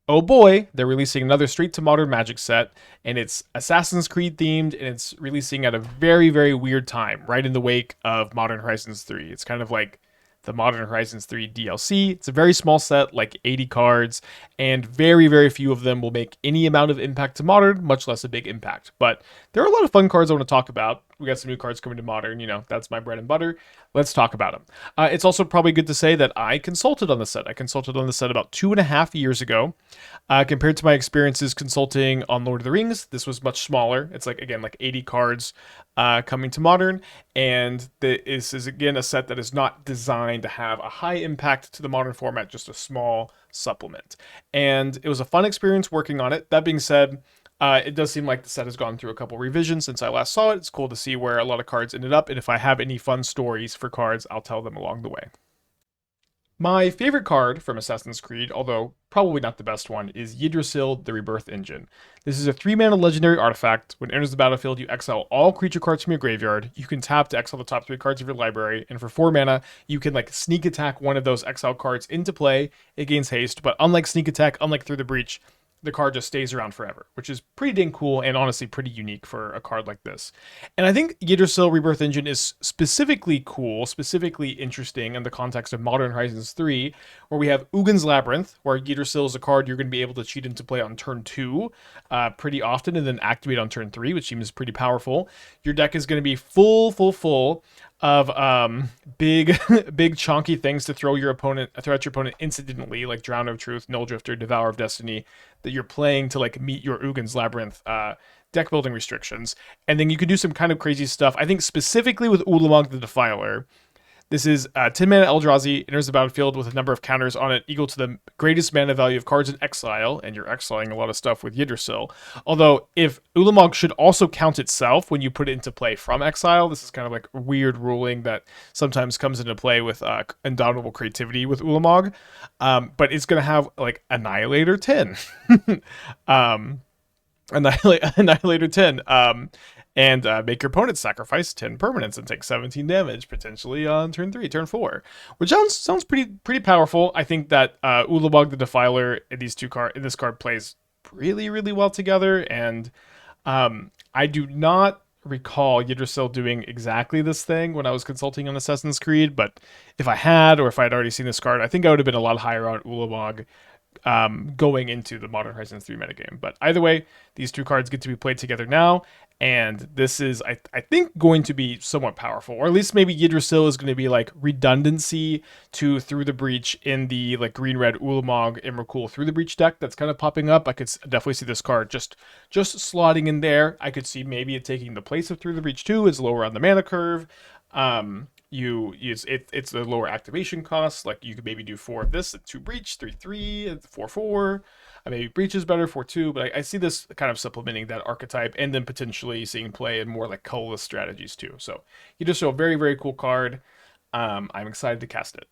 Oh boy, they're releasing another straight to modern Magic set, and it's Assassin's Creed themed, and it's releasing at a very, very weird time, right in the wake of Modern Horizons 3. It's kind of like the Modern Horizons 3 DLC. It's a very small set, like 80 cards, and very, very few of them will make any amount of impact to Modern, much less a big impact. But there are a lot of fun cards I want to talk about. We got some new cards coming to Modern, that's my bread and butter. Let's talk about them. It's also probably good to say that I consulted on the set. I consulted on the set about 2.5 years ago. Compared to my experiences consulting on Lord of the Rings, this was much smaller. It's like, again, like 80 cards coming to Modern. And this is, again, a set that is not designed to have a high impact to the Modern format, just a small supplement. And it was a fun experience working on it. That being said, it does seem like the set has gone through a couple revisions since I last saw it. It's cool to see where a lot of cards ended up. And if I have any fun stories for cards, I'll tell them along the way. My favorite card from Assassin's Creed, although probably not the best one, is Yggdrasil, the Rebirth Engine. This is a 3-mana legendary artifact. When it enters the battlefield, you exile all creature cards from your graveyard. You can tap to exile the top 3 cards of your library, and for 4 mana, you can like sneak attack one of those exile cards into play. It gains haste, but unlike sneak attack, unlike Through the Breach, the card just stays around forever, which is pretty dang cool and honestly pretty unique for a card like this. And I think Yggdrasil Rebirth Engine is specifically cool, specifically interesting in the context of Modern Horizons 3, where we have Ugin's Labyrinth, where Yggdrasil is a card you're going to be able to cheat into play on turn 2 pretty often and then activate on turn 3, which seems pretty powerful. Your deck is going to be full of big big chunky things to throw at your opponent instantly, like Drown of Truth, Null Drifter, Devour of Destiny, that you're playing to like meet your Ugin's Labyrinth deck building restrictions. And then you can do some kind of crazy stuff. I think specifically with Ulamog the Defiler, this is 10 mana Eldrazi, enters the battlefield with a number of counters on it equal to the greatest mana value of cards in exile, and you're exiling a lot of stuff with Yggdrasil. Although, if Ulamog should also count itself when you put it into play from exile, this is kind of like a weird ruling that sometimes comes into play with indomitable creativity with Ulamog. But it's going to have like Annihilator 10. um, Annihilator 10. And make your opponent sacrifice 10 permanents and take 17 damage potentially on turn 3, turn 4, which sounds pretty powerful. I think that Ulamog the Defiler in this card plays really well together, and I do not recall Yggdrasil doing exactly this thing when I was consulting on Assassin's Creed, but if I had, or if I had already seen this card, I think I would have been a lot higher on Ulamog going into the Modern Horizons 3 metagame. But either way, these two cards get to be played together now, and this is, I think, going to be somewhat powerful, or at least maybe Yggdrasil is going to be like redundancy to Through the Breach in the like green-red Ulamog Emrakul Through the Breach deck that's kind of popping up. I could definitely see this card just slotting in there. I could see maybe it taking the place of Through the Breach too. It's lower on the mana curve. It's the lower activation cost. Like you could maybe do 4 of this at 2 breach, 3/3, 4/4. Maybe breach is better for 2, but I see this kind of supplementing that archetype and then potentially seeing play in more like colorless strategies too. So you just show a very cool card. I'm excited to cast it.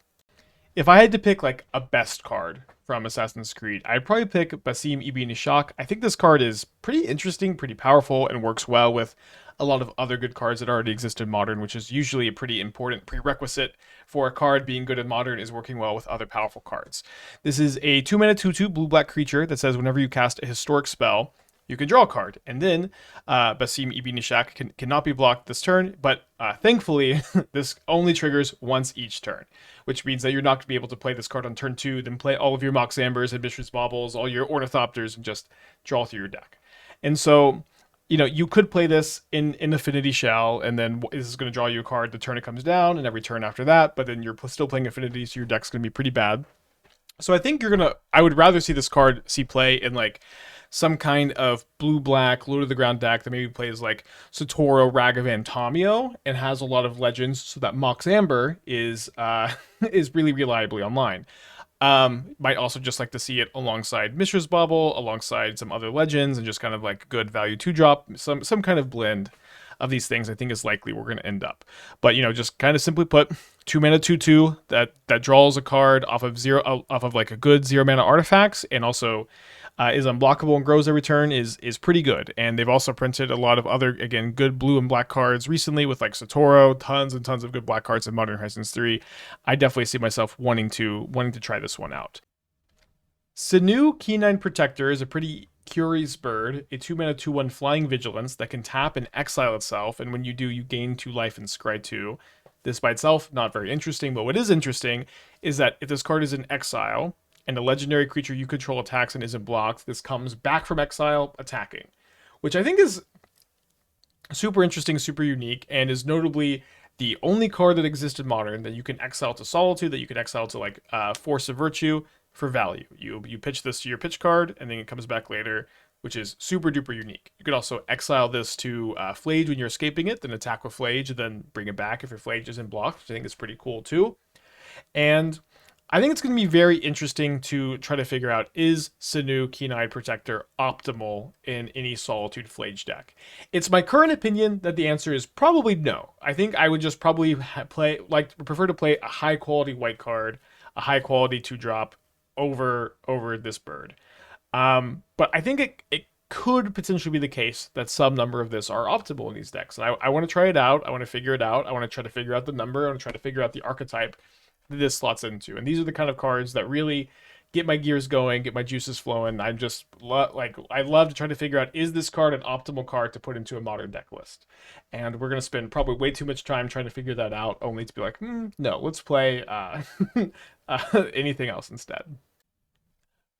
If I had to pick like a best card from Assassin's Creed, I'd probably pick Basim Ibn Ishaq. I think this card is pretty interesting, pretty powerful, and works well with a lot of other good cards that already exist in Modern, which is usually a pretty important prerequisite for a card being good in Modern, is working well with other powerful cards. This is a 2-mana 2/2 blue-black creature that says whenever you cast a historic spell, you can draw a card. And then Basim Ibn Ishaq cannot be blocked this turn, but thankfully, this only triggers once each turn, which means that you're not going to be able to play this card on turn 2, then play all of your Mox Ambers and Mishra's Baubles, all your Ornithopters, and just draw through your deck. And so, you could play this in Affinity Shell, and then this is going to draw you a card the turn it comes down, and every turn after that, but then you're still playing Affinity, so your deck's going to be pretty bad. So I think I would rather see this card see play in like some kind of blue-black, low-to-the-ground deck that maybe plays like Satoru, Ragavan, Tamio, and has a lot of legends, so that Mox Amber is really reliably online. Might also just like to see it alongside Mishra's Bubble, alongside some other legends, and just kind of like good value 2-drop, some kind of blend of these things. I think is likely we're going to end up. But just kind of simply put, 2-mana 2/2 that draws a card off of like a good 0-mana artifacts, and also is unblockable and grows every turn is pretty good. And they've also printed a lot of other, again, good blue and black cards recently with like Satoru, tons and tons of good black cards in Modern Horizons 3. I definitely see myself wanting to try this one out. Kenyuu Canine Protector is a pretty curious bird, a 2 mana 2/1 flying vigilance that can tap and exile itself, and when you do, you gain 2 life and scry 2. This by itself, not very interesting, but what is interesting is that if this card is in exile and a legendary creature you control attacks and isn't blocked, this comes back from exile attacking, which I think is super interesting, super unique, and is notably the only card that exists in Modern that you can exile to Solitude, that you can exile to like Force of Virtue for value. You pitch this to your pitch card, and then it comes back later, which is super duper unique. You could also exile this to Flage when you're escaping it, then attack with Flage, and then bring it back if your Flage isn't blocked, which I think is pretty cool too. And I think it's going to be very interesting to try to figure out, is Kenyuu Keen-Eyed Protector optimal in any Solitude Flage deck? It's my current opinion that the answer is probably no. I think I would just probably prefer to play a high quality white card, a high quality 2-drop over this bird. But I think it could potentially be the case that some number of this are optimal in these decks. And I want to try it out. I want to figure it out. I want to try to figure out the number. I want to try to figure out the archetype this slots into, and these are the kind of cards that really get my gears going, get my juices flowing. I'm just I love to try to figure out, is this card an optimal card to put into a Modern deck list, and we're gonna spend probably way too much time trying to figure that out, only to be like, no, let's play anything else instead.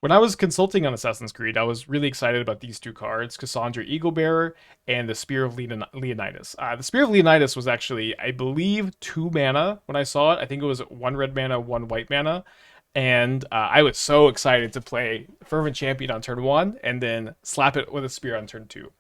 When I was consulting on Assassin's Creed, I was really excited about these two cards, Cassandre Eaglebearer and the Spear of Leonidas. The Spear of Leonidas was actually, I believe, 2 mana when I saw it. I think it was 1 red mana, 1 white mana. And I was so excited to play Fervent Champion on turn 1 and then slap it with a Spear on turn 2.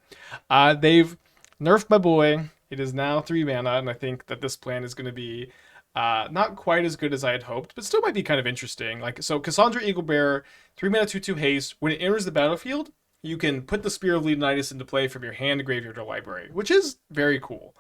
They've nerfed my boy. It is now 3 mana, and I think that this plan is going to be not quite as good as I had hoped, but still might be kind of interesting. So Cassandre Eaglebearer, 3 mana 2/2 haste. When it enters the battlefield, you can put the Spear of Leonidas into play from your hand, graveyard, or library, which is very cool.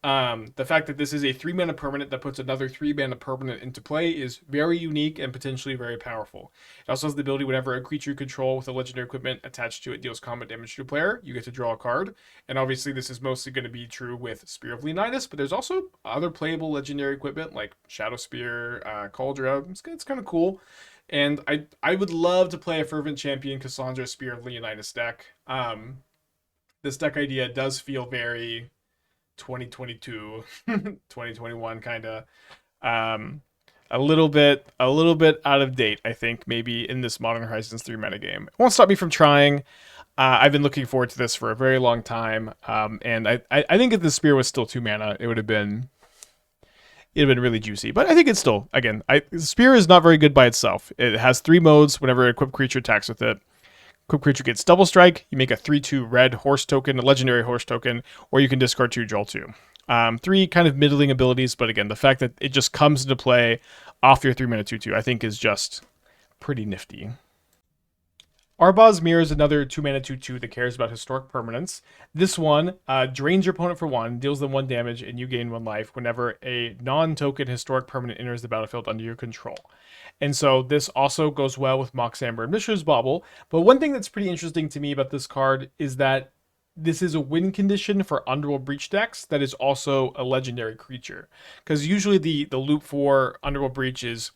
The fact that this is a 3 mana permanent that puts another 3 mana permanent into play is very unique and potentially very powerful. It also has the ability, whenever a creature you control with a legendary equipment attached to it deals combat damage to a player, you get to draw a card. And obviously this is mostly going to be true with Spear of Leonidas, but there's also other playable legendary equipment like Shadow Spear, Cauldron. It's kind of cool. And I would love to play a Fervent Champion Cassandra Spear of Leonidas deck. This deck idea does feel very 2022 2021 kind of, a little bit out of date, I think, maybe in this Modern Horizons 3 metagame. It won't stop me from trying. I've been looking forward to this for a very long time, and I think if the Spear was still 2 mana, it would have been really juicy. But I think it's still, again, Spear is not very good by itself. It has 3 modes whenever an equipped creature attacks with it. Equipped creature gets double strike, you make a 3/2 red horse token, a legendary horse token, or you can discard 2, draw 2. 3 kind of middling abilities, but again, the fact that it just comes into play off your 3 mana 2/2, I think is just pretty nifty. Arbaaz mirrors another 2 mana 2/2 that cares about historic permanence. This one drains your opponent for 1, deals them 1 damage, and you gain 1 life whenever a non-token historic permanent enters the battlefield under your control. And so this also goes well with Mox Amber and Mishra's Bauble. But one thing that's pretty interesting to me about this card is that this is a win condition for Underworld Breach decks that is also a legendary creature. Because usually the loop for Underworld Breach is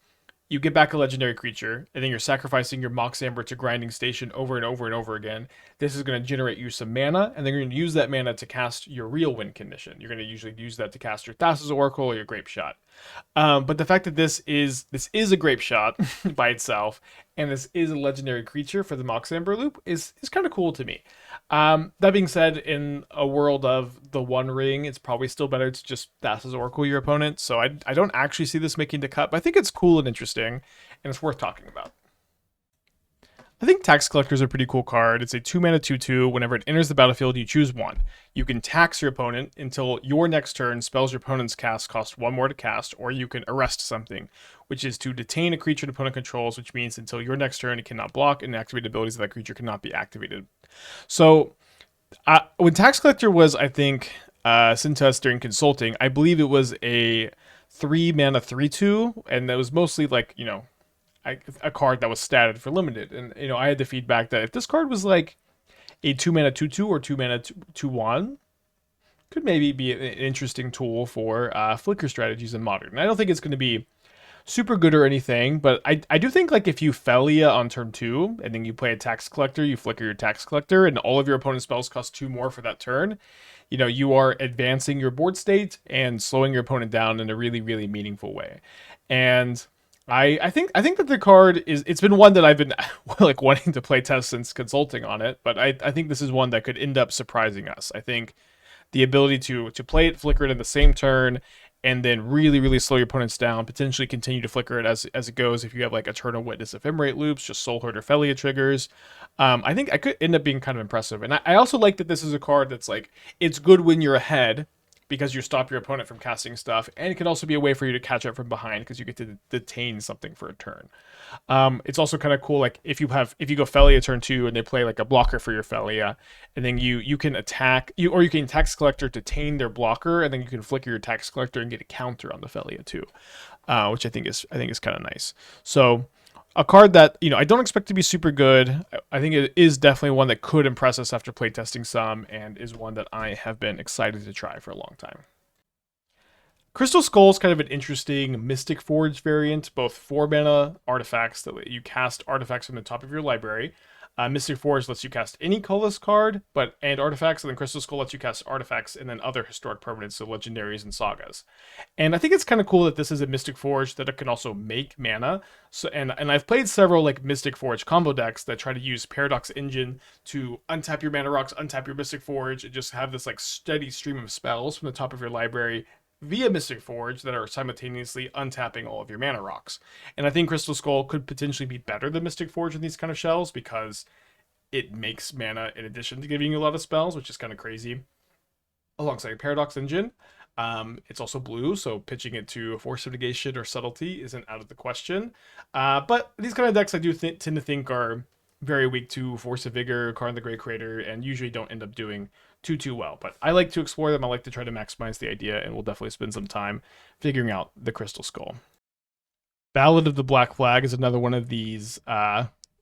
you get back a legendary creature, and then you're sacrificing your Mox Amber to Grinding Station over and over and over again. This is going to generate you some mana, and then you're going to use that mana to cast your real win condition. You're going to usually use that to cast your Thassa's Oracle or your Grape Shot. But the fact that this is a Grape Shot by itself, and this is a legendary creature for the Mox Amber loop is kind of cool to me. That being said, in a world of the One Ring, it's probably still better to just Thassa's Oracle your opponent. So I don't actually see this making the cut, but I think it's cool and interesting, and it's worth talking about. I think Tax Collector is a pretty cool card. It's a 2 mana 2/2. Whenever it enters the battlefield, you choose 1. You can tax your opponent until your next turn. Spells your opponent's cast cost 1 more to cast, or you can arrest something, which is to detain a creature an opponent controls, which means until your next turn it cannot block, and activated abilities of that creature cannot be activated. So when Tax Collector was, I think, sent to us during consulting, I believe it was a 3 mana 3/2, and that was mostly like, a card that was statted for limited. And, I had the feedback that if this card was like a 2 mana 2/2 or 2 mana 2/1, could maybe be an interesting tool for flicker strategies in Modern. And I don't think it's going to be super good or anything, but I do think like if you Felia on turn 2 and then you play a tax collector, you flicker your tax collector, and all of your opponent's spells cost 2 more for that turn, you are advancing your board state and slowing your opponent down in a really, really meaningful way. And I think that the card it's been one that I've been like wanting to play test since consulting on it, but I think this is one that could end up surprising us. I think the ability to play it, flicker it in the same turn, and then really, really slow your opponents down, potentially continue to flicker it as it goes if you have like Eternal Witness ephemerate loops, just Soul Herder Felia triggers. I think I could end up being kind of impressive. And I also like that this is a card that's like, it's good when you're ahead because you stop your opponent from casting stuff, and it can also be a way for you to catch up from behind because you get to detain something for a turn. It's also kind of cool, like if you go Felia turn 2 and they play like a blocker for your Felia, and then you can attack or you can tax collector to tame their blocker, and then you can flicker your tax collector and get a counter on the Felia too, which I think is kind of nice. So a card that I don't expect to be super good. I think it is definitely one that could impress us after playtesting some, and is one that I have been excited to try for a long time. Crystal Skull is kind of an interesting Mystic Forge variant, both 4 mana artifacts that let you cast artifacts from the top of your library. Mystic Forge lets you cast any colorless card, and artifacts, and then Crystal Skull lets you cast artifacts and then other historic permanents, so legendaries and sagas. And I think it's kind of cool that this is a Mystic Forge that it can also make mana. So and I've played several like Mystic Forge combo decks that try to use Paradox Engine to untap your mana rocks, untap your Mystic Forge, and just have this like steady stream of spells from the top of your library via Mystic Forge that are simultaneously untapping all of your mana rocks. And I think Crystal Skull could potentially be better than Mystic Forge in these kind of shells because it makes mana in addition to giving you a lot of spells, which is kind of crazy. Alongside Paradox Engine, it's also blue, so pitching it to Force of Negation or Subtlety isn't out of the question. But these kind of decks I do tend to think are very weak to Force of Vigor, Karn the Great Creator, and usually don't end up doing too well. But I like to explore them. I like to try to maximize the idea, and we'll definitely spend some time figuring out the Crystal Skull. Ballad of the Black Flag is another one of these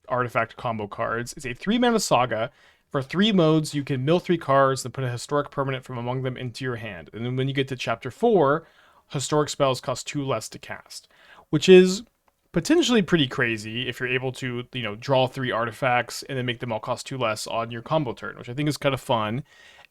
artifact combo cards. It's a 3-mana saga. For 3 modes, you can mill 3 cards and put a historic permanent from among them into your hand. And then when you get to chapter 4, historic spells cost 2 less to cast, which is potentially pretty crazy if you're able to, draw 3 artifacts and then make them all cost 2 less on your combo turn, which I think is kind of fun.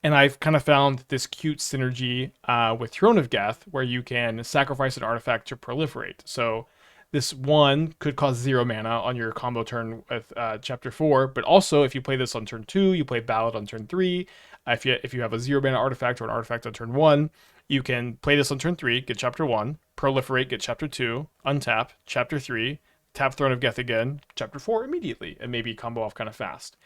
And I've kind of found this cute synergy with Throne of Geth, where you can sacrifice an artifact to proliferate. So this one could cost 0 mana on your combo turn with chapter 4, but also if you play this on turn 2, you play Ballad on turn 3. If you have a 0 mana artifact or an artifact on turn 1, you can play this on turn 3, get chapter 1, proliferate, get chapter 2, untap, chapter 3, tap Throne of Geth again, chapter 4 immediately, and maybe combo off kind of fast.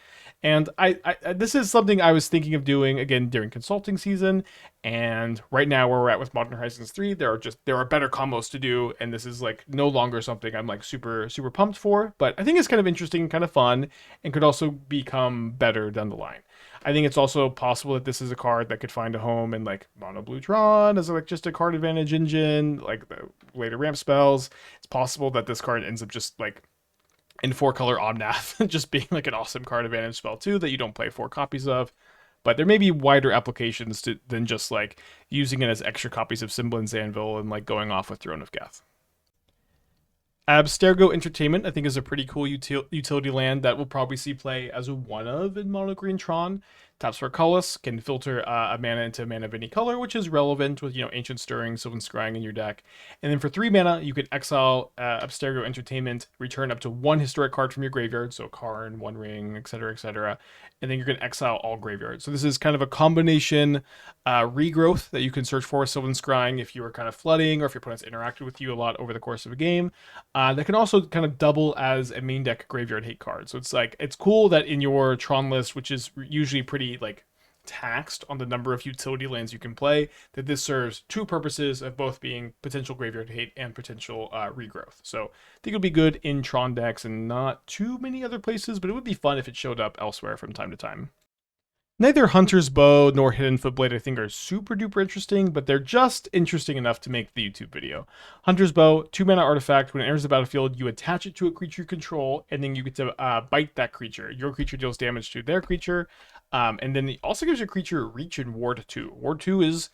And I this is something I was thinking of doing again during consulting season, and right now where we're at with Modern Horizons 3, there are better combos to do, and this is like no longer something I'm like super pumped for, but I think it's kind of interesting, kind of fun, and could also become better down the line. I think it's also possible that this is a card that could find a home in like Mono Blue Tron as like just a card advantage engine, like the later ramp spells. It's possible that this card ends up just like in 4-color Omnath, just being like an awesome card advantage spell too that you don't play 4 copies of. But there may be wider applications than just like using it as extra copies of Symbol's Anvil and like going off with Throne of Geth. Abstergo Entertainment, I think, is a pretty cool utility land that we'll probably see play as a one of in Mono Green Tron. Taps for colorless, can filter a mana into a mana of any color, which is relevant with Ancient Stirring, Sylvan Scrying in your deck. And then for 3 mana, you can exile Abstergo Entertainment, return up to 1 historic card from your graveyard, so Karn, One Ring, etc., etc. And then you're going to exile all graveyards. So this is kind of a combination regrowth that you can search for with Sylvan Scrying if you are kind of flooding or if your opponent's interacted with you a lot over the course of a game. That can also kind of double as a main deck graveyard hate card. So it's cool that in your Tron list, which is usually pretty like taxed on the number of utility lands you can play, that this serves 2 purposes of both being potential graveyard hate and potential regrowth. So I think it'll be good in Tron decks and not too many other places, but it would be fun if it showed up elsewhere from time to time. Neither Hunter's Bow nor Hidden Footblade I think are super duper interesting, but they're just interesting enough to make the YouTube video. Hunter's Bow, 2 mana artifact. When it enters the battlefield, you attach it to a creature you control, and then you get to bite that creature. Your creature deals damage to their creature, and then it also gives your creature Reach and Ward 2. Ward 2 is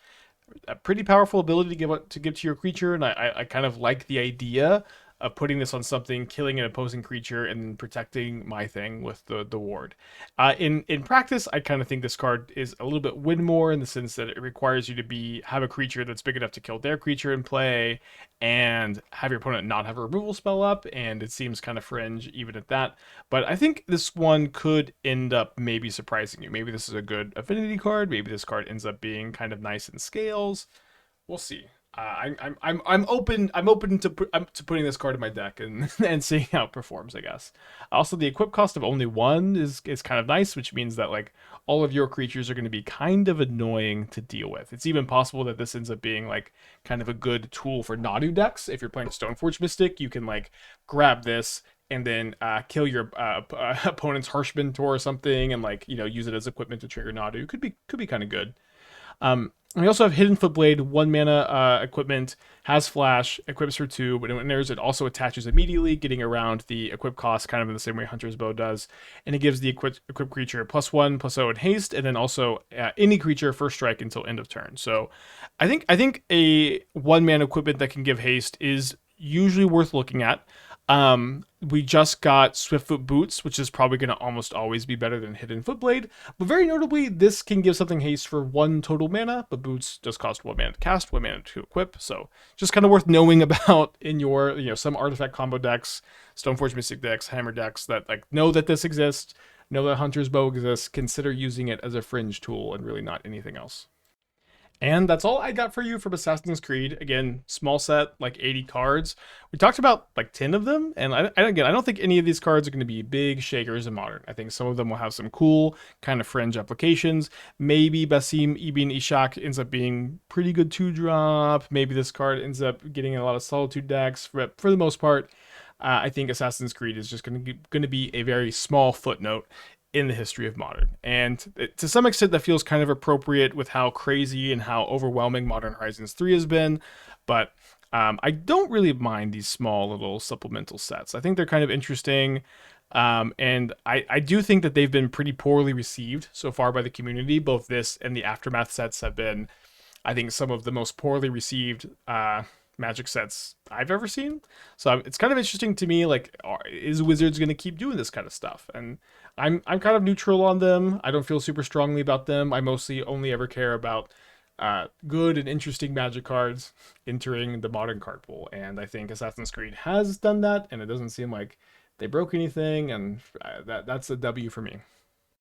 a pretty powerful ability to give to your creature, and I kind of like the idea of putting this on something, killing an opposing creature, and then protecting my thing with the ward. In practice, I kind of think this card is a little bit win more in the sense that it requires you to have a creature that's big enough to kill their creature in play, and have your opponent not have a removal spell up, and it seems kind of fringe even at that. But I think this one could end up maybe surprising you. Maybe this is a good affinity card. Maybe this card ends up being kind of nice in scales. We'll see. I'm open to putting this card in my deck and and seeing how it performs. I guess. Also, the equip cost of only one is kind of nice, which means that like all of your creatures are going to be kind of annoying to deal with. It's even possible that this ends up being like kind of a good tool for Nadu decks. If you're playing Stoneforge Mystic, you can like grab this and then kill your opponent's Harsh Mentor or something, and like use it as equipment to trigger Nadu. Could be kind of good. We also have Hidden Footblade, 1 mana equipment, has flash, equips for 2, but when it enters, it also attaches immediately, getting around the equip cost kind of in the same way Hunter's Bow does. And it gives the equipped creature +1/+0 in haste, and then also any creature first strike until end of turn. So I think a 1 mana equipment that can give haste is usually worth looking at. We just got Swiftfoot Boots, which is probably going to almost always be better than Hidden Footblade. But very notably, this can give something haste for 1 total mana, but Boots does cost 1 mana to cast, 1 mana to equip. So just kind of worth knowing about in your, some artifact combo decks, Stoneforge Mystic decks, Hammer decks that like know that this exists, know that Hunter's Bow exists, consider using it as a fringe tool and really not anything else. And that's all I got for you from Assassin's Creed. Again, small set, like 80 cards. We talked about like 10 of them, and again, I don't think any of these cards are going to be big shakers in Modern. I think some of them will have some cool kind of fringe applications. Maybe Basim Ibn Ishak ends up being pretty good 2-drop. Maybe this card ends up getting in a lot of Solitude decks. But for the most part, I think Assassin's Creed is just going to be a very small footnote in the history of Modern. And to some extent, that feels kind of appropriate with how crazy and how overwhelming Modern Horizons 3 has been. But I don't really mind these small little supplemental sets. I think they're kind of interesting. And I do think that they've been pretty poorly received so far by the community. Both this and the Aftermath sets have been, I think, some of the most poorly received Magic sets I've ever seen. So it's kind of interesting to me, like, is Wizards going to keep doing this kind of stuff? And I'm kind of neutral on them. I don't feel super strongly about them. I mostly only ever care about good and interesting Magic cards entering the Modern card pool. And I think Assassin's Creed has done that, and it doesn't seem like they broke anything, and that's a W for me.